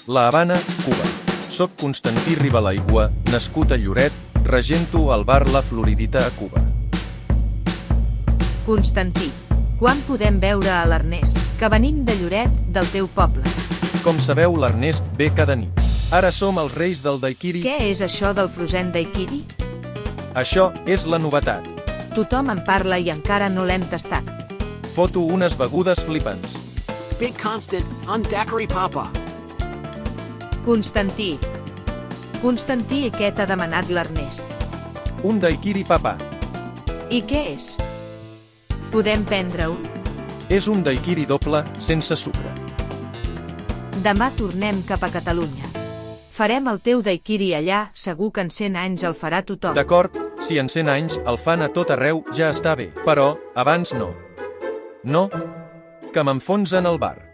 La Habana, Cuba. Soc Constantí Ribalaigua, nascut a Lloret, regento el bar La Floridita a Cuba. Constantí, quan podem veure a l'Ernest, que venim de Lloret, del teu poble? Com sabeu, l'Ernest ve cada nit. Ara som els reis del daiquiri. Què és això del frozen daiquiri? Això és la novetat. Tothom en parla i encara no l'hem tastat. Foto unes begudes flipants. Big Constant on Daiquiri Papa. Constantí, i què t'ha demanat l'Ernest? Un daiquiri papà. I què és? Podem prendre un? És un daiquiri doble, sense sucre. Demà tornem cap a Catalunya. Farem el teu daiquiri allà, segur que en 100 anys el farà tothom. D'acord, si en 100 anys el fan a tot arreu ja està bé, però abans no. No, que m'enfonsen al bar.